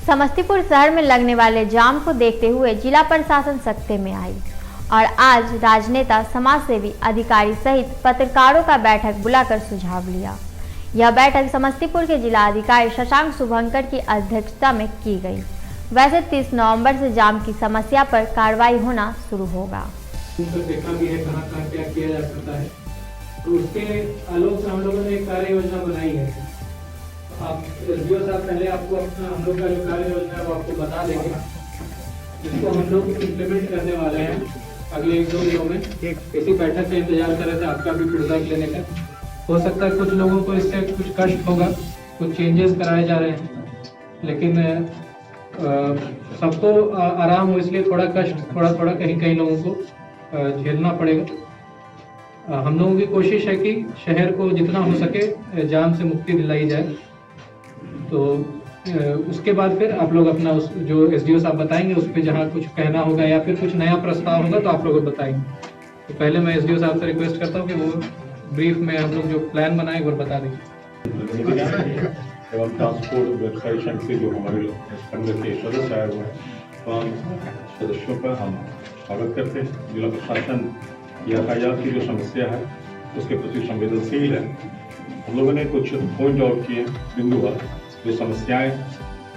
समस्तीपुर शहर में लगने वाले जाम को देखते हुए जिला प्रशासन सख्ते में आई और आज राजनेता, समाजसेवी, अधिकारी सहित पत्रकारों का बैठक बुलाकर सुझाव लिया। यह बैठक समस्तीपुर के जिला अधिकारी शशांक शुभंकर की अध्यक्षता में की गई। वैसे 30 नवंबर से जाम की समस्या पर कार्रवाई होना शुरू होगा। देखा भी है कहाँ क्या किया जा सकता है, तो उसके आलोक से हम लोगों ने एक कार्य योजना बनाई है। आप एसडीओ साहब पहले आपको अपना हम लोग का जो कार्य योजना है वो आपको बता देंगे, जिसको हम लोग इम्प्लीमेंट करने वाले हैं अगले 1-2 दिनों में। इसी बैठक का इंतजार कर रहे थे आपका भी फीडबैक लेने का। हो सकता है कुछ लोगों को इससे कुछ कष्ट होगा, कुछ चेंजेस कराए जा रहे हैं, लेकिन सबको आराम हो इसलिए थोड़ा कष्ट थोड़ा कहीं लोगों को झेलना पड़ेगा। हम लोगों की कोशिश है कि शहर को जितना हो सके जाम से मुक्ति दिलाई जाए। तो उसके बाद फिर आप लोग अपना उस जो एसडीओ साहब बताएंगे उस पर जहाँ कुछ कहना होगा या फिर कुछ नया प्रस्ताव होगा तो आप लोग बताएंगे। तो पहले मैं एसडीओ साहब से रिक्वेस्ट करता हूँ कि वो ब्रीफ में हम लोग जो प्लान बनाए वो बता देंगे। एवं ट्रांसपोर्ट व्यवसाय संघ से जो हमारे संघ के सदस्य आए हुए हैं, तमाम सदस्यों का हम स्वागत करते हैं। जिला प्रशासन यातायात की जो समस्या है उसके प्रति संवेदनशील है। हम लोगों ने कुछ पॉइंट आउट किए बिंदुवार जो समस्याएं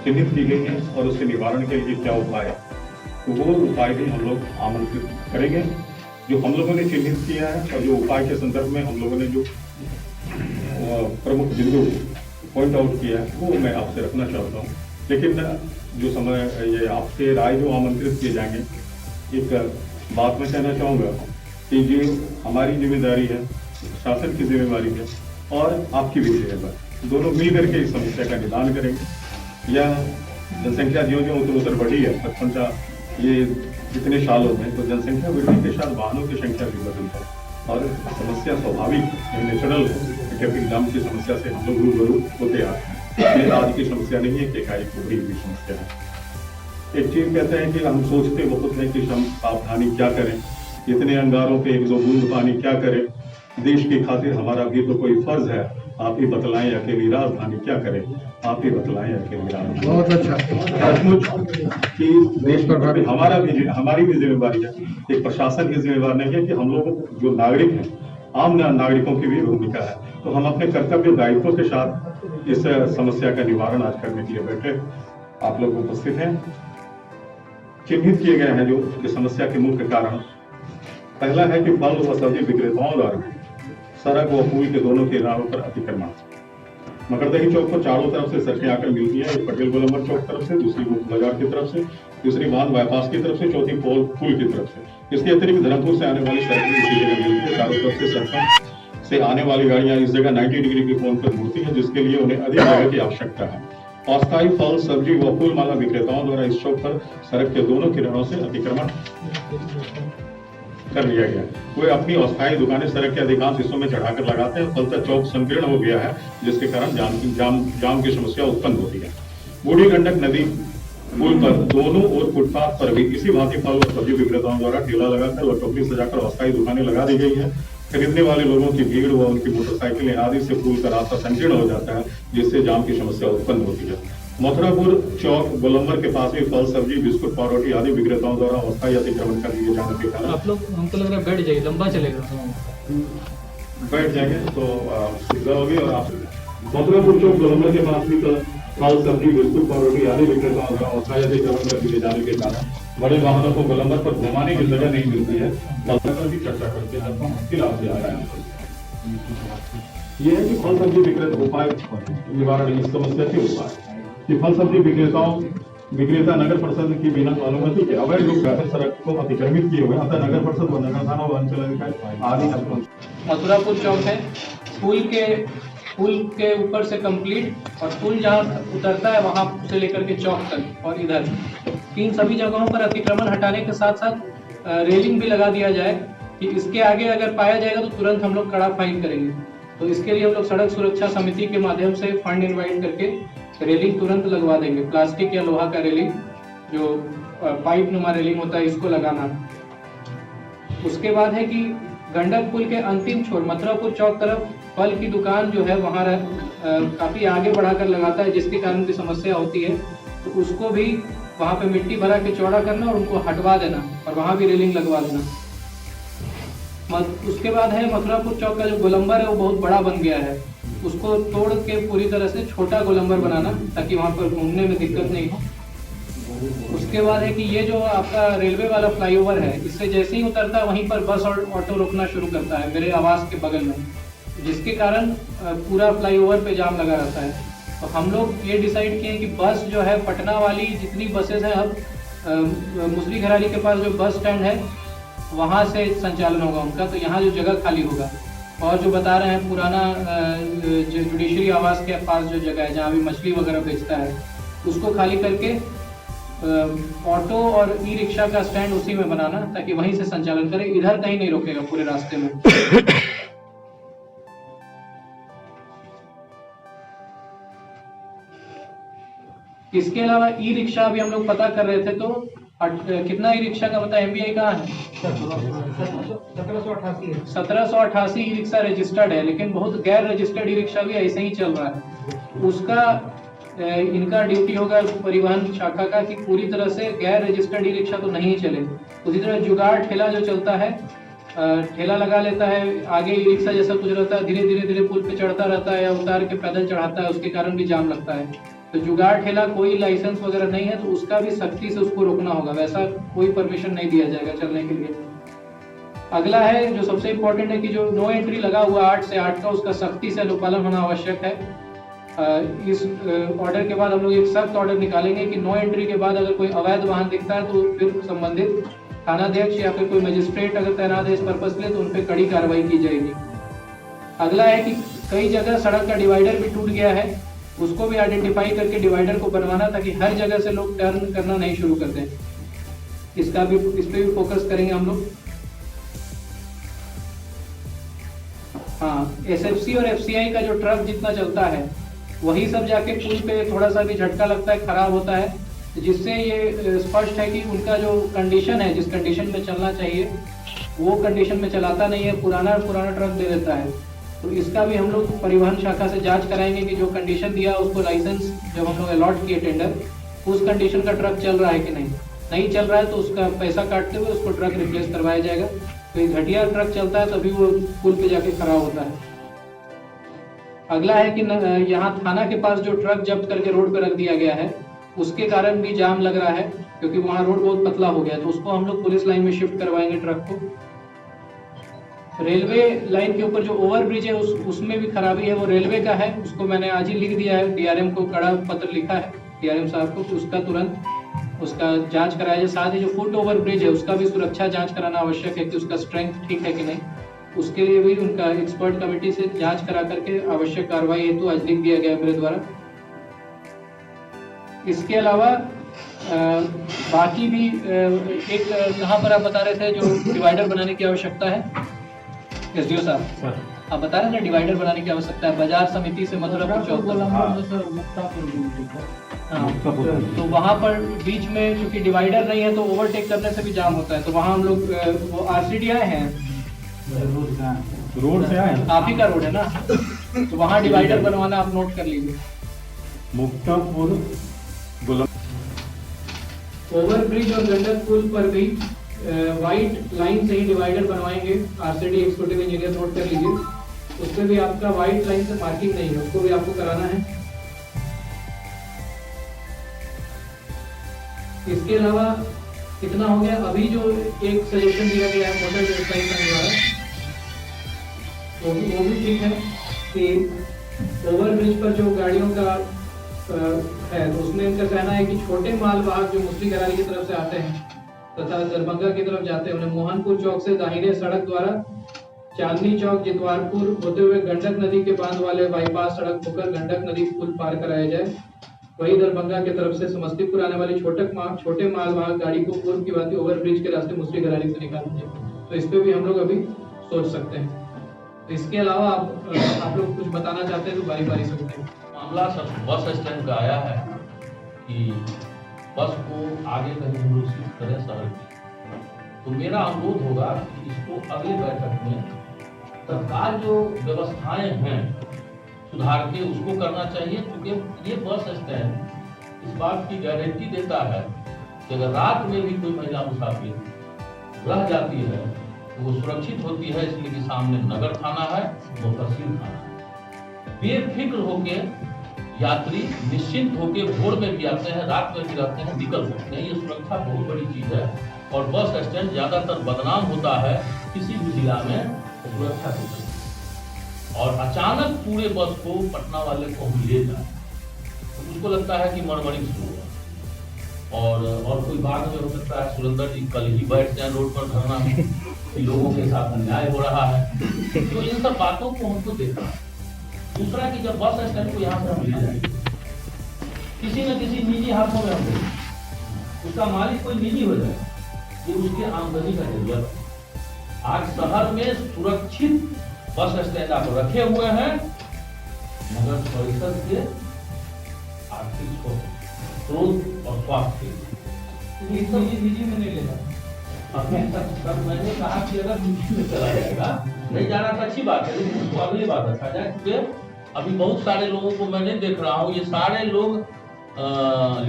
चिन्हित की गई हैं और उसके निवारण के लिए क्या उपाय है, तो वो उपाय भी हम लोग आमंत्रित करेंगे। जो हम लोगों ने चिन्हित किया है और जो उपाय के संदर्भ में हम लोगों ने जो प्रमुख बिंदु पॉइंट आउट किया है वो मैं आपसे रखना चाहता हूँ। लेकिन जो समय ये आपसे राय जो आमंत्रित किए जाएंगे, एक बात मैं कहना चाहूँगा कि जो हमारी जिम्मेदारी है, शासन की जिम्मेदारी है और आपकी भी जिम्मेदारी, दोनों मिल करके इस समस्या का निदान करेंगे। या जनसंख्या ज्यों ज्यों उतर बढ़ी है 55 ये इतने सालों में, तो जनसंख्या वृद्धि के साथ वाहनों की संख्या भी बदलता है और समस्या स्वाभाविक नेचुरल ट्रैफिक जाम की समस्या से हम लोग रूबरू होते आ रहे हैं। ये आज की समस्या नहीं है कि एकाएक उभरी हुई समस्या है। एक चीज कहते हैं कि हम सोचते बहुत हैं कि हम सावधानी क्या करें, इतने अंगारों पे 1-2 बूंद पानी क्या करें, देश की खातिर हमारा भी तो कोई फर्ज है। आप ही बतलाएं अकेली राजधानी क्या करें, आप ही बतलाएं अकेली राजधानी। बहुत अच्छा कि देश पर हमारी भी जिम्मेदारी है, एक प्रशासन की जिम्मेदारी नहीं है कि हम लोग जो नागरिक हैं, आम नागरिकों की भी भूमिका है। तो हम अपने कर्तव्य दायित्वों के साथ इस समस्या का निवारण आज करने के लिए बैठे आप लोग उपस्थित हैं। चिन्हित किए गए हैं जो इस समस्या के मुख्य कारण। पहला है कि फल व सब्जी विक्रेताओं द्वारा सड़क व पुल के दोनों किनारों पर अतिक्रमण। मकरदही चौक पर चारों तरफ से सड़कें आकर मिलती है, एक पटेल गोलंबर चौक तरफ से, दूसरी मुख्य बाजार की तरफ से, तीसरी बांध बाईपास की तरफ से, चौथी पुल की तरफ से। इसके अतिरिक्त धर्मपुर से आने वाली सड़कें इसी जगह मिलती है। चारों तरफ से सड़कों से आने वाली गाड़ियां इस जगह 90 डिग्री के कोण पर मुड़ती है, जिसके लिए उन्हें अधिक जगह की आवश्यकता है। अस्थायी फल, सब्जी व फूल माला विक्रेताओं द्वारा इस चौक पर सड़क के दोनों किनारों से अतिक्रमण कर लिया गया। वे अपनी अस्थायी दुकानें सड़क के अधिकांश हिस्सों में चढ़ाकर लगाते हैं, फलतः चौक संकीर्ण हो गया है, जिसके कारण जाम की समस्या उत्पन्न होती है। बूढ़ी गंडक नदी पुल पर दोनों ओर फुटपाथ पर भी इसी भांति फल और सब्जी विक्रेताओं द्वारा ठेला लगाकर व टोकरी सजाकर अस्थायी दुकानें लगा दी गई है। खरीदने वाले लोगों की भीड़ व उनकी मोटरसाइकिलें आदि से पुल का रास्ता संकीर्ण हो जाता है, जिससे जाम की समस्या उत्पन्न होती है। मथुरापुर चौक गोलंबर के पास भी फल, सब्जी, बिस्कुट, पावरोटी आदि विक्रेताओं द्वारा अस्थायी अतिक्रमण कर दिए जाने के कारण आप लोग हमको लग रहा है बैठ जाइए, लंबा चलेगा। बैठ जाएंगे तो सुविधा होगी। और आप मथुरापुर चौक गोलंबर के पास भी फल, सब्जी, बिस्कुट, पावरोटी आदि विक्रेताओं द्वारा अस्थायी अतिक्रमण कर दिए जाने के कारण बड़े वाहनों को गोलंबर पर घुमाने की जगह नहीं मिलती है। की चर्चा करते हैं फिर आपसे आ रहा है ये है कि फल सब्जी विक्रेता उपाय निवारण इस समस्या के उपाय कि फल सब्जी विक्रेता नगर परिषद की बिना अनुमति के अवैध रूप से सड़क को अतिक्रमित किए हुए, अतः नगर परिषद व नगर थाना व अंचल अधिकारी आदि। मथुरापुर चौक है, पुल के ऊपर से कंप्लीट और पुल जहाँ उतरता है वहां से लेकर के चौक तक और इधर तीन सभी जगहों पर अतिक्रमण हटाने के साथ साथ रेलिंग भी लगा दिया जाए कि इसके आगे अगर पाया जाएगा तो तुरंत हम लोग कड़ा फाइन करेंगे। तो इसके लिए हम लोग सड़क सुरक्षा समिति के माध्यम से फंड इनवाइट करके रेलिंग तुरंत लगवा देंगे। प्लास्टिक या लोहा का रेलिंग जो पाइप नुमा रेलिंग होता है इसको लगाना। उसके बाद है कि गंडक पुल के अंतिम छोर मथुरापुर चौक तरफ फल की दुकान जो है वहाँ काफी आगे बढ़ाकर लगाता है, जिसके कारण की समस्या होती है। तो उसको भी वहाँ पे मिट्टी भरा के चौड़ा करना और उनको हटवा देना और वहाँ भी रेलिंग लगवा देना। उसके बाद है मथुरापुर चौक का जो गोलंबर है वो बहुत बड़ा बन गया है, उसको तोड़ के पूरी तरह से छोटा गोलंबर बनाना ताकि वहाँ पर घूमने में दिक्कत नहीं हो। उसके बाद है कि ये जो आपका रेलवे वाला फ्लाईओवर है, इससे जैसे ही उतरता है वहीं पर बस और ऑटो रुकना शुरू करता है मेरे आवास के बगल में, जिसके कारण पूरा फ्लाईओवर पे जाम लगा रहता है। तो हम लोग ये डिसाइड किए कि बस जो है पटना वाली जितनी बसेज हैं अब मुसरी घराली के पास जो बस स्टैंड है वहाँ से संचालन होगा उनका, तो यहाँ जो जगह खाली होगा और जो बता रहे हैं पुराना जुडिशरी आवास के पास जो जगह है जहाँ भी मछली वगैरह बेचता है उसको खाली करके ऑटो और ई रिक्शा का स्टैंड उसी में बनाना ताकि वहीं से संचालन करे, इधर कहीं नहीं रोकेगा पूरे रास्ते में। इसके अलावा ई रिक्शा अभी हम लोग पता कर रहे थे तो कितना ई रिक्शा का पता MBI कहाँ है? 1788 ई रिक्शा रजिस्टर्ड है, लेकिन बहुत गैर रजिस्टर्ड ई रिक्शा भी ऐसे ही चल रहा है। उसका इनका ड्यूटी होगा परिवहन शाखा का कि पूरी तरह से गैर रजिस्टर्ड ई रिक्शा तो नहीं चले। उसी तरह जुगाड़ ठेला जो चलता है, ठेला लगा लेता है, आगे ई रिक्शा जैसा कुछ रहता है, धीरे धीरे पुल पे चढ़ता रहता है या उतार के पैदल चढ़ाता है, उसके कारण भी जाम लगता है। तो जुगाड़ ठेला कोई लाइसेंस वगैरह नहीं है तो उसका भी सख्ती से उसको रोकना होगा, वैसा कोई परमिशन नहीं दिया जाएगा चलने के लिए। अगला है जो सबसे इम्पोर्टेंट है कि जो नो एंट्री लगा हुआ 8 से 8 का, उसका सख्ती से अनुपालन होना आवश्यक है। इस ऑर्डर के बाद हम लोग एक सख्त ऑर्डर निकालेंगे कि नो एंट्री के बाद अगर कोई अवैध वाहन दिखता है तो फिर संबंधित थानाध्यक्ष या फिर कोई मजिस्ट्रेट अगर तैनात है इस पर्पज के लिए तो उन पर कड़ी कार्रवाई की जाएगी। अगला है कि कई जगह सड़क का डिवाइडर भी टूट गया है, उसको भी आइडेंटिफाई करके डिवाइडर को बनवाना ताकि हर जगह से लोग टर्न करना नहीं शुरू कर दें। इस पे भी फोकस करेंगे हम लोग। हाँ, SFC और FCI का जो ट्रक जितना चलता है वही सब जाके पुल पे थोड़ा सा भी झटका लगता है, खराब होता है, जिससे ये स्पष्ट है कि उनका जो कंडीशन है, जिस कंडीशन में चलना चाहिए वो कंडीशन में चलाता नहीं है, पुराना ट्रक दे देता है। तो इसका भी हम लोग परिवहन शाखा से जांच कराएंगे कि जो कंडीशन दिया उसको लाइसेंस जब हम लोग अलॉट किए टेंडर, उस कंडीशन का ट्रक चल रहा है कि नहीं चल रहा है तो उसका पैसा काटते हुए उसको ट्रक रिप्लेस करवाया जाएगा। तो घटिया ट्रक चलता है तभी वो पुल पे जाके खराब होता है। अगला है कि यहाँ थाना के पास जो ट्रक जब्त करके रोड पे रख दिया गया है उसके कारण भी जाम लग रहा है क्योंकि वहाँ रोड बहुत पतला हो गया है, तो उसको हम लोग पुलिस लाइन में शिफ्ट करवाएंगे ट्रक को। रेलवे लाइन के ऊपर जो ओवरब्रिज है उसमें भी खराबी है, वो रेलवे का है, उसको मैंने आज ही लिख दिया है, DRM को कड़ा पत्र लिखा है DRM साहब को, उसका तुरंत उसका जांच कराया जाए। साथ ही जो फुट ओवरब्रिज है उसका भी सुरक्षा जांच कराना आवश्यक है कि उसका स्ट्रेंथ ठीक है कि नहीं, उसके लिए भी उनका एक्सपर्ट कमेटी से जांच करा करके आवश्यक कार्रवाई हेतु आज लिख दिया गया मेरे द्वारा। इसके अलावा बाकी भी एक कहाँ पर आप बता रहे थे जो डिवाइडर बनाने की आवश्यकता है, SDO साहब आप बता रहे थे डिवाइडर बनाने की आवश्यकता है बाजार समिति से मथुरापुर चौक तक। तो वहाँ पर बीच में चूंकि डिवाइडर नहीं है तो ओवरटेक करने से भी जाम होता है, तो वहाँ हम लोग वो RCD आए हैं, रोड से आए, आप ही का रोड है ना, तो वहाँ डिवाइडर बनवाना आप नोट कर लीजिए। मुक्तापुर ओवरब्रिज और गंडक पुल पर भी वाइट लाइन से ही डिवाइडर बनवाएंगे, RCD एक्जीक्यूटिव इंजीनियर नोट कर लीजिए। उस पर भी आपका वाइट लाइन से मार्किंग नहीं है, उसको भी आपको कराना है। इसके अलावा कितना हो गया, अभी जो एक सजेशन दिया गया है मोटर व्यवसायी संघ द्वारा वो भी ठीक है कि ओवरब्रिज पर जो गाड़ियों का है तो उसमें इनका कहना है कि छोटे माल वाहक जो मुसरी घराली की तरफ से आते हैं तथा दरभंगा की तरफ जाते हैं उन्हें मोहनपुर चौक से दाहिने सड़क द्वारा चांदनी चौक जितवारपुर होते हुए गंडक नदी के बांध वाले बाईपास सड़क होकर गंडक नदी पुल पार कराया जाए। वही दरभंगा की तरफ से समस्तीपुर आने वाली छोटे माल वाहक गाड़ी को पूर्व की भांति ओवरब्रिज के रास्ते मुसरी घराली से निकालना चाहिए। तो इस पे भी हम लोग अभी सोच सकते हैं। तो इसके अलावा आप लोग कुछ बताना चाहते हैं तो बारी बारी से बताइए। मामला बस स्टैंड का आया है कि बस को आगे कहीं हम लोग शिफ्ट करें शहर की, तो मेरा अनुरोध होगा कि इसको अगले बैठक में सरकार जो व्यवस्थाएं हैं सुधार के उसको करना चाहिए, क्योंकि ये बस स्टैंड इस बात की गारंटी देता है कि अगर रात में भी कोई महिला मुसाफिर रह जाती है तो वो सुरक्षित होती है, इसलिए कि सामने नगर थाना है, वो तहसील थाना है। बेफिक्र होके यात्री निश्चिंत होके भोर में भी आते हैं, रात में भी रहते हैं, निकल सकते हैं। ये सुरक्षा बहुत बड़ी चीज है और बस स्टैंड ज्यादातर बदनाम होता है किसी भी जिला में सुरक्षा के चलते। और अचानक पूरे बस को पटना वाले को हम ले जाए तो उसको लगता है कि मरमरी शुरू हुआ और कोई बात में हो सकता है सुरेंद्र जी कल ही बैठ जाए रोड पर धरना में कि लोगों के साथ अन्याय हो रहा है। तो इन सब बातों को हमको देखना है। दूसरा कि जब बस स्टैंड को यहाँ से हम ले जाएंगे किसी न किसी निजी हाथों में हम देंगे, उसका मालिक कोई निजी हो जाए, ये उसकी आमदनी का जरिया है। आज शहर में सुरक्षित बस स्टैंड आप रखे हुए हैं नगर परिषद के आर्थिक स्रोत और स्वास्थ्य निजी में नहीं लेना। तब मैंने कहा कि अगर निजी में चला जाएगा नहीं जाना तो अच्छी बात है, लेकिन उसको अगली बात रखा जाए क्योंकि अभी बहुत सारे लोगों को मैं नहीं देख रहा हूँ, ये सारे लोग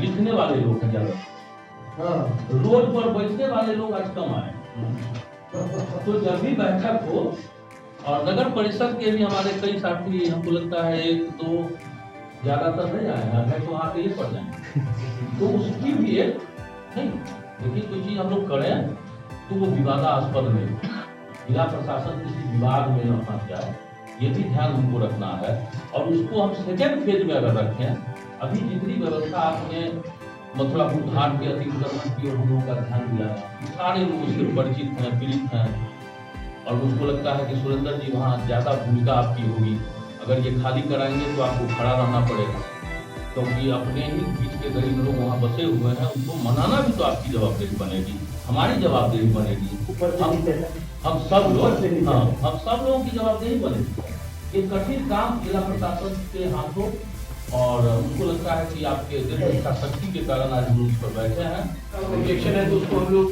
लिखने वाले लोग हैं ज्यादा, रोड पर बैठने वाले लोग आज कम आए। तो जब भी बैठक हो और नगर परिषद के भी हमारे कई साथी हमको लगता है 1-2 ज्यादातर नहीं आए तो वहाँ पे ये पड़ जाए तो उसकी भी एक नहीं, लेकिन कोई चीज हम लोग करें तो वो विवादास्पद नहीं, जिला प्रशासन किसी विवाद में न फंस जाए, ये भी ध्यान हमको रखना है। और उसको हम सेकेंड फेज में अगर रखें, अभी जितनी व्यवस्था आपने मथुरापुर घाट के अतिक्रमण की और हम लोगों का ध्यान दिया, सारे लोग उससे परिचित हैं, पीड़ित हैं और मुझको लगता है कि सुरेंद्र जी वहाँ ज्यादा भूमिका आपकी होगी। अगर ये खाली कराएंगे तो आपको खड़ा रहना पड़ेगा क्योंकि अपने ही बीच के गरीब लोग वहाँ बसे हुए हैं, उनको मनाना भी तो आपकी जवाबदेही बनेगी, हमारी जवाबदेही बनेगी, हम सब लोगों की जवाबदेही बनेगी। एक कठिन काम जिला प्रशासन के हाथों और उनको लगता है कि आपके दृढ़ शक्ति के कारण आज हम उस पर बैठे हैं। ऑब्जेक्शन है तो उसको हम लोग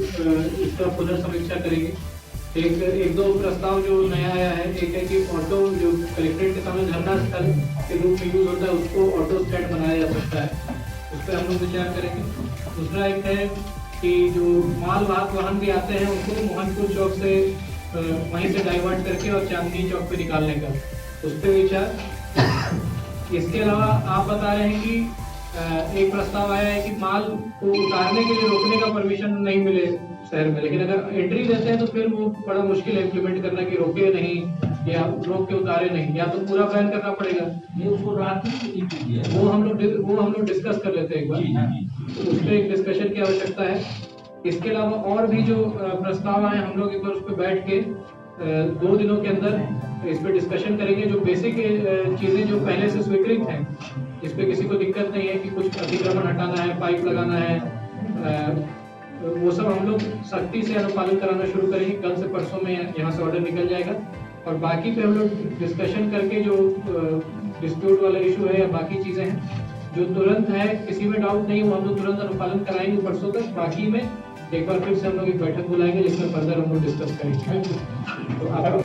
इसका पुनर्समीक्षा करेंगे। एक दो प्रस्ताव जो नया आया है, एक है कि ऑटो जो कलेक्ट्रेट के सामने धरना स्थल के रूप में यूज होता है उसको ऑटो स्टैंड बनाया जा सकता है, उस पर हम लोग विचार करेंगे। दूसरा एक है कि जो माल वाहक वाहन भी आते हैं उनको मोहनपुर चौक से वहीं से डाइवर्ट करके और चांदनी चौक पे निकालने का, उस पर विचार। इसके अलावा आप बता रहे हैं कि एक प्रस्ताव आया है कि माल को उतारने के लिए रोकने का परमिशन नहीं मिले शहर में, लेकिन अगर एंट्री देते हैं तो फिर वो बड़ा मुश्किल है इम्प्लीमेंट करना कि रोके नहीं या रोक के उतारे नहीं, या तो पूरा बैन करना पड़ेगा। ये उसको रात में वो हम लोग डिस्कस कर लेते हैं एक बार, तो उस पर एक डिस्कशन की आवश्यकता है। इसके अलावा और भी जो प्रस्ताव आए हम लोग एक बार उस पर बैठ के 2 दिनों के अंदर इस पर डिस्कशन करेंगे। जो बेसिक चीजें जो पहले से स्वीकृत हैं, इस पर किसी को दिक्कत नहीं है कि कुछ अतिक्रमण हटाना है, पाइप लगाना है, वो सब हम लोग सख्ती से अनुपालन कराना शुरू करेंगे। कल से परसों में यहाँ से ऑर्डर निकल जाएगा और बाकी पे हम लोग डिस्कशन करके जो डिस्प्यूट वाला इशू है या बाकी चीजें हैं जो तुरंत है, किसी में डाउट नहीं, वो हम लोग तुरंत अनुपालन कराएंगे परसों तक। बाकी में एक बार फिर से हम लोग एक बैठक बुलाएंगे जिसमें फर्दर हम लोग डिस्कस करेंगे। तो आप